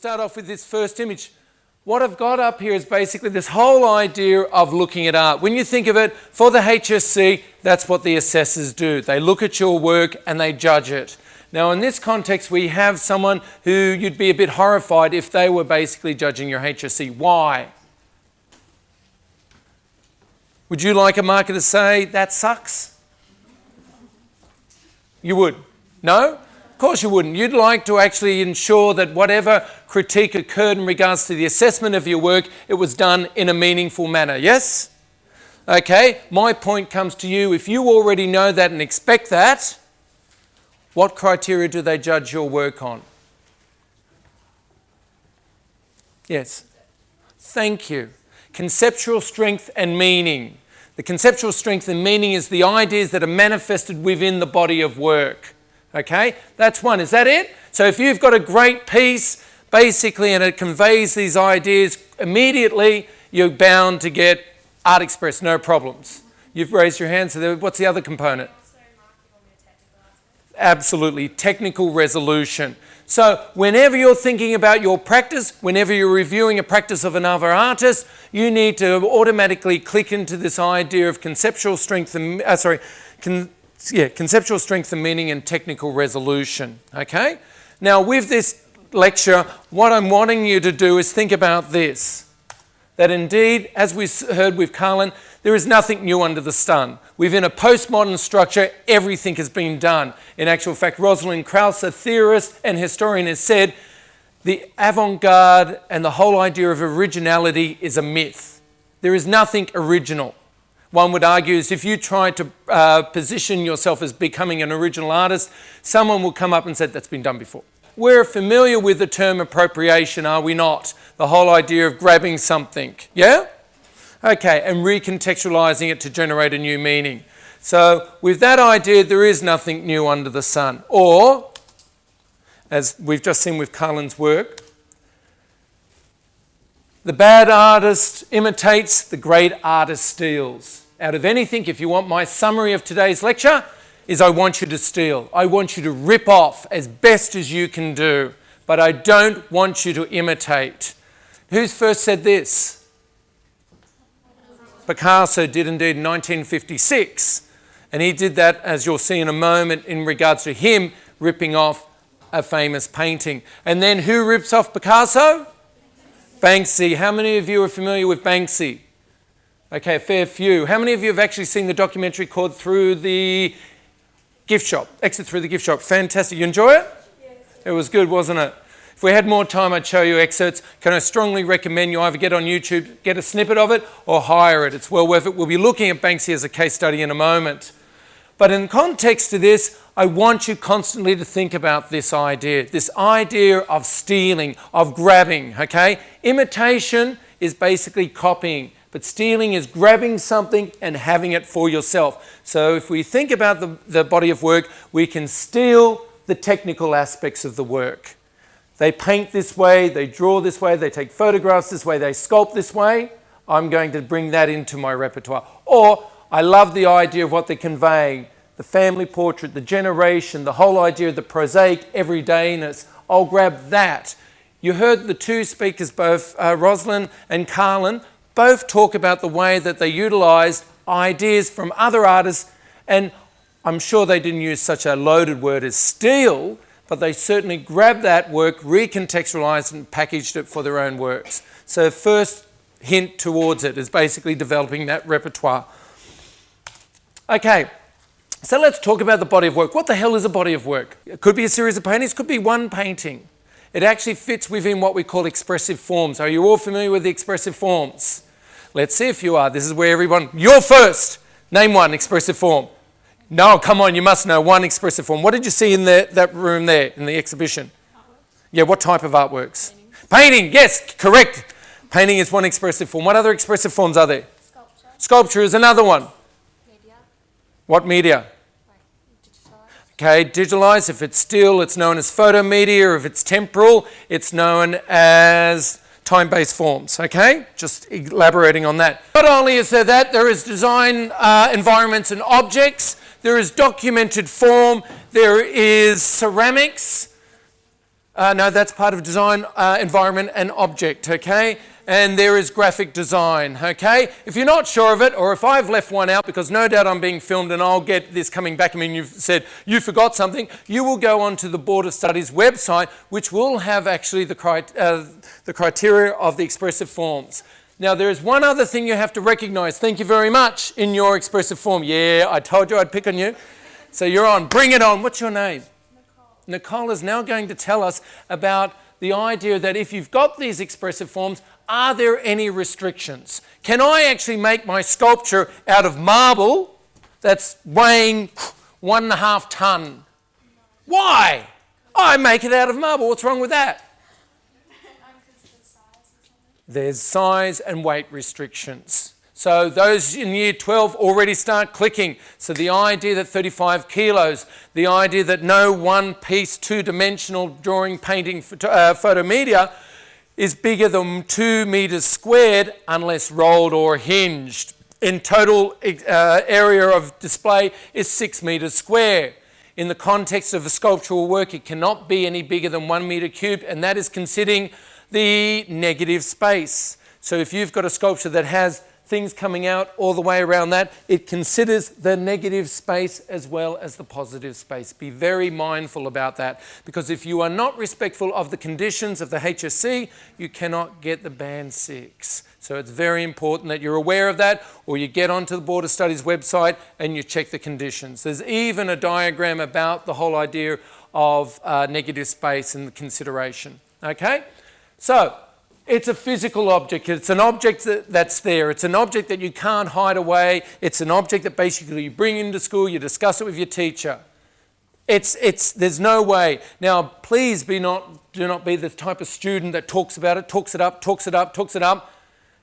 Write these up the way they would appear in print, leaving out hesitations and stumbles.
start off with this first image. What I've got up here is basically this whole idea of looking at art. When you think of it, for the HSC, that's what the assessors do. They look at your work and they judge it. Now, in this context, we have someone who you'd be a bit horrified if they were basically judging your HSC. Why? Would you like a marker to say, that sucks? You would? No? Of course you wouldn't. You'd like to actually ensure that whatever critique occurred in regards to the assessment of your work, it was done in a meaningful manner. Yes? Okay, my point comes to you. If you already know that and expect that, what criteria do they judge your work on? Yes. Thank you. Conceptual strength and meaning. The conceptual strength and meaning is the ideas that are manifested within the body of work. Okay, that's one. Is that it? So if you've got a great piece, basically, and it conveys these ideas, immediately you're bound to get Artexpress, no problems. You've raised your hand, so what's the other component? Absolutely, technical resolution. So whenever you're thinking about your practice, whenever you're reviewing a practice of another artist, you need to automatically click into this idea of conceptual strength and, conceptual strength and meaning and technical resolution, okay? Now, with this lecture, what I'm wanting you to do is think about this, that indeed, as we heard with Carlin, there is nothing new under the sun. Within a postmodern structure, everything has been done. In actual fact, Rosalind Krauss, a theorist and historian, has said the avant-garde and the whole idea of originality is a myth. There is nothing original. One would argue is if you try to position yourself as becoming an original artist, someone will come up and say, that's been done before. We're familiar with the term appropriation, are we not? The whole idea of grabbing something, yeah? Okay, and recontextualizing it to generate a new meaning. So with that idea, there is nothing new under the sun. Or, as we've just seen with Carlin's work, the bad artist imitates, the great artist steals. Out of anything, if you want my summary of today's lecture, is I want you to steal. I want you to rip off as best as you can do, but I don't want you to imitate. Who's first said this? Picasso did indeed in 1956, and he did that, as you'll see in a moment, in regards to him ripping off a famous painting. And then who rips off Picasso? Banksy. How many of you are familiar with Banksy? Okay, a fair few. How many of you have actually seen the documentary called Through the Gift Shop? Exit Through the Gift Shop. Fantastic. You enjoy it? Yes. It was good, wasn't it? If we had more time, I'd show you excerpts. Can I strongly recommend you either get on YouTube, get a snippet of it, or hire it. It's well worth it. We'll be looking at Banksy as a case study in a moment. But in context to this, I want you constantly to think about this idea of stealing, of grabbing, okay? Imitation is basically copying, but stealing is grabbing something and having it for yourself. So if we think about the body of work, we can steal the technical aspects of the work. They paint this way, they draw this way, they take photographs this way, they sculpt this way. I'm going to bring that into my repertoire. Or I love the idea of what they're conveying, the family portrait, the generation, the whole idea of the prosaic everydayness. I'll grab that. You heard the two speakers, both Rosalind and Carlin, both talk about the way that they utilised ideas from other artists, and I'm sure they didn't use such a loaded word as steal, but they certainly grabbed that work, recontextualised and packaged it for their own works. So first hint towards it is basically developing that repertoire. Okay, so let's talk about the body of work. What the hell is a body of work? It could be a series of paintings, it could be one painting. It actually fits within what we call expressive forms. Are you all familiar with the expressive forms? Let's see if you are. This is where everyone... You're first! Name one expressive form. No, come on, you must know one expressive form. What did you see in that room there, in the exhibition? Artwork. Yeah, what type of artworks? Painting, yes, correct. Painting is one expressive form. What other expressive forms are there? Sculpture. Sculpture is another one. Media. What media? Digitalised. Okay, digitalised. If it's still, it's known as photomedia. If it's temporal, it's known as time-based forms, okay? Just elaborating on that. Not only is there that, there is design environments and objects. There is documented form, there is ceramics, No, that's part of design, environment and object, okay? And there is graphic design, okay? If you're not sure of it, or if I've left one out, because no doubt I'm being filmed and I'll get this coming back, I mean, you've said you forgot something, you will go onto the Board of Studies website, which will have actually the criteria of the expressive forms. Now, there is one other thing you have to recognise, thank you very much, in your expressive form. Yeah, I told you I'd pick on you. So you're on, bring it on. What's your name? Nicole is now going to tell us about the idea that if you've got these expressive forms, are there any restrictions? Can I actually make my sculpture out of marble that's weighing 1.5 tonne? Why? I make it out of marble. What's wrong with that? There's size and weight restrictions. So those in year 12 already start clicking. So the idea that 35 kilos, the idea that no one-piece, two-dimensional drawing, painting, photo media is bigger than 2 metres squared unless rolled or hinged. In total area of display is 6 metres square. In the context of a sculptural work, it cannot be any bigger than 1 metre cubed, and that is considering the negative space. So if you've got a sculpture that has things coming out all the way around that, it considers the negative space as well as the positive space. Be very mindful about that, because if you are not respectful of the conditions of the HSC, you cannot get the band 6. So it's very important that you're aware of that, or you get onto the Board of Studies website and you check the conditions. There's even a diagram about the whole idea of negative space and the consideration. Okay? So, it's a physical object. It's an object that's there. It's an object that you can't hide away. It's an object that basically you bring into school, you discuss it with your teacher. There's no way. Now, please do not be the type of student that talks about it, talks it up,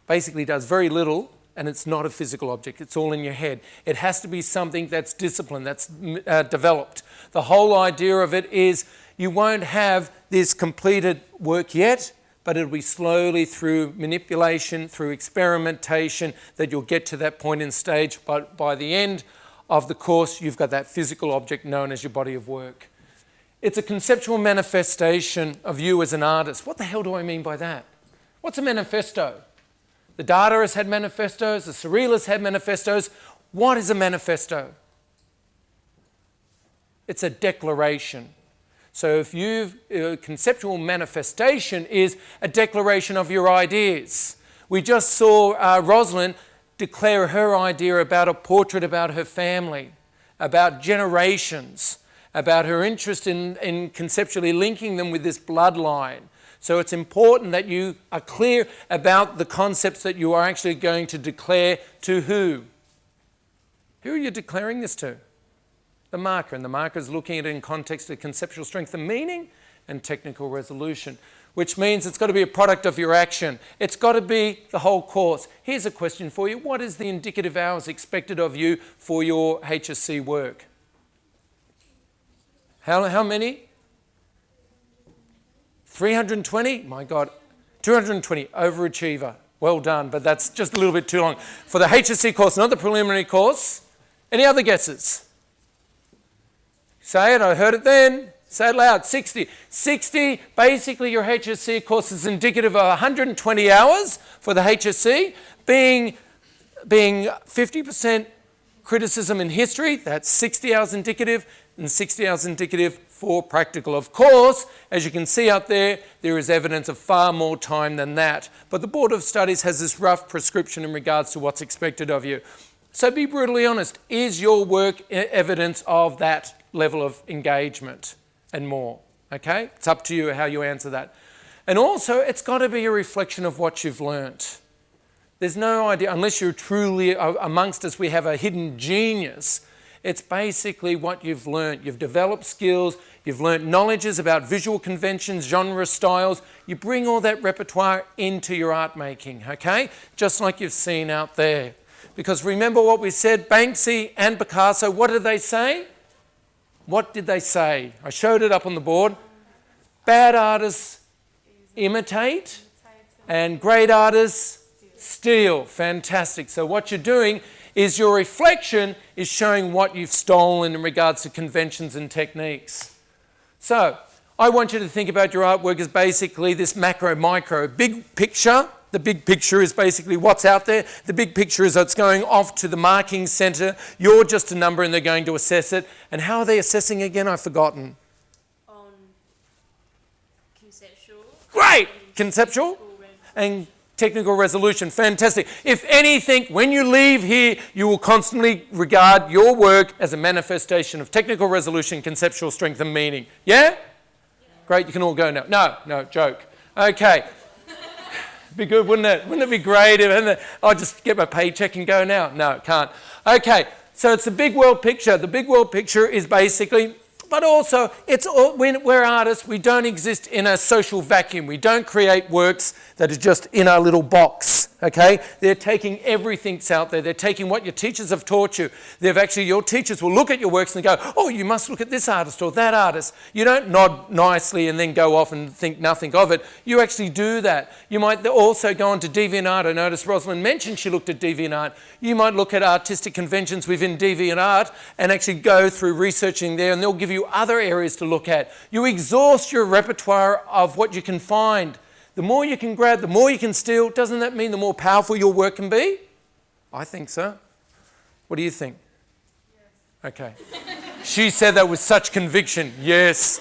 basically does very little, and it's not a physical object. It's all in your head. It has to be something that's disciplined, that's developed. The whole idea of it is you won't have this completed work yet, but it'll be slowly through manipulation, through experimentation, that you'll get to that point in stage. But by the end of the course, you've got that physical object known as your body of work. It's a conceptual manifestation of you as an artist. What the hell do I mean by that? What's a manifesto? The Dadaist had manifestos, the Surrealists had manifestos. What is a manifesto? It's a declaration. So if conceptual manifestation is a declaration of your ideas. We just saw Rosalind declare her idea about a portrait about her family, about generations, about her interest in conceptually linking them with this bloodline. So it's important that you are clear about the concepts that you are actually going to declare to who. Who are you declaring this to? The marker, and the marker is looking at it in context of conceptual strength and meaning and technical resolution, which means it's got to be a product of your action. It's got to be the whole course. Here's a question for you. What is the indicative hours expected of you for your HSC work? How many? 320? My God. 220. Overachiever. Well done, but that's just a little bit too long. For the HSC course, not the preliminary course. Any other guesses? Say it, I heard it then. Say it loud, 60. 60, basically your HSC course is indicative of 120 hours for the HSC, being 50% criticism in history, that's 60 hours indicative, and 60 hours indicative for practical. Of course, as you can see out there, there is evidence of far more time than that. But the Board of Studies has this rough prescription in regards to what's expected of you. So be brutally honest, is your work evidence of that level of engagement and more? Okay? It's up to you how you answer that. And also, it's got to be a reflection of what you've learnt. There's no idea, unless you're truly, amongst us we have a hidden genius, it's basically what you've learnt. You've developed skills, you've learnt knowledges about visual conventions, genre styles. You bring all that repertoire into your art making, okay? Just like you've seen out there. Because remember what we said, Banksy and Picasso, what did they say? What did they say? I showed it up on the board. Bad artists imitate and great artists steal. Fantastic. So what you're doing is your reflection is showing what you've stolen in regards to conventions and techniques. So I want you to think about your artwork as basically this macro, micro, big picture. The big picture is basically what's out there. The big picture is it's going off to the marking centre. You're just a number and they're going to assess it. And how are they assessing again? I've forgotten. On conceptual. Great! Conceptual and technical resolution. Fantastic. If anything, when you leave here, you will constantly regard your work as a manifestation of technical resolution, conceptual strength and meaning. Yeah? Great, you can all go now. No, joke. Okay. Be good, wouldn't it? Wouldn't it be great if I'll just get my paycheck and go now? No, can't. Okay, so it's the big world picture. The big world picture is basically, but also we're artists, we don't exist in a social vacuum. We don't create works that are just in our little box, okay? They're taking everything that's out there. They're taking what your teachers have taught you. Your teachers will look at your works and go, oh, you must look at this artist or that artist. You don't nod nicely and then go off and think nothing of it. You actually do that. You might also go on to DeviantArt. I noticed Rosalind mentioned she looked at DeviantArt. You might look at artistic conventions within DeviantArt and actually go through researching there, and they'll give you other areas to look at. You exhaust your repertoire of what you can find. The more you can grab, the more you can steal. Doesn't that mean the more powerful your work can be? I think so. What do you think? Yes. Okay. She said that with such conviction. Yes.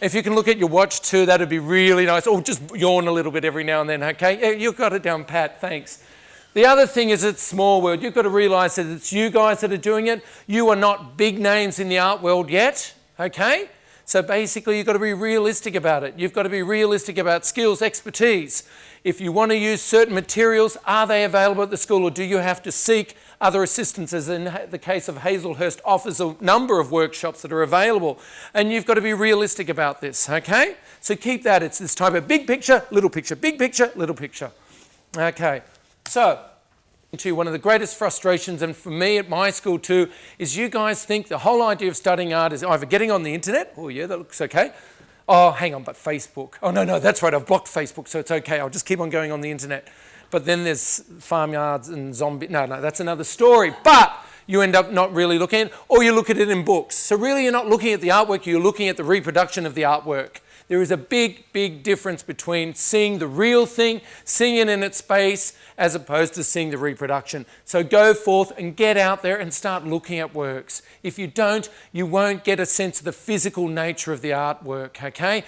If you can look at your watch too, that'd be really nice. Or just yawn a little bit every now and then, okay? Yeah, you've got it down pat, thanks. The other thing is it's small world. You've got to realise that it's you guys that are doing it. You are not big names in the art world yet, okay? So basically, you've got to be realistic about it. You've got to be realistic about skills, expertise. If you want to use certain materials, are they available at the school, or do you have to seek other assistance? As in the case of Hazelhurst offers a number of workshops that are available. And you've got to be realistic about this, okay? So keep that. It's this type of big picture, little picture, big picture, little picture. Okay, so to one of the greatest frustrations, and for me at my school too, is you guys think the whole idea of studying art is either getting on the internet, oh yeah, that looks okay. Oh, hang on, but Facebook. Oh no, that's right, I've blocked Facebook, so it's okay, I'll just keep on going on the internet. But then there's farmyards and zombie, no, that's another story. But you end up not really looking at it, or you look at it in books. So really you're not looking at the artwork, you're looking at the reproduction of the artwork. There is a big, big difference between seeing the real thing, seeing it in its space, as opposed to seeing the reproduction. So go forth and get out there and start looking at works. If you don't, you won't get a sense of the physical nature of the artwork, okay?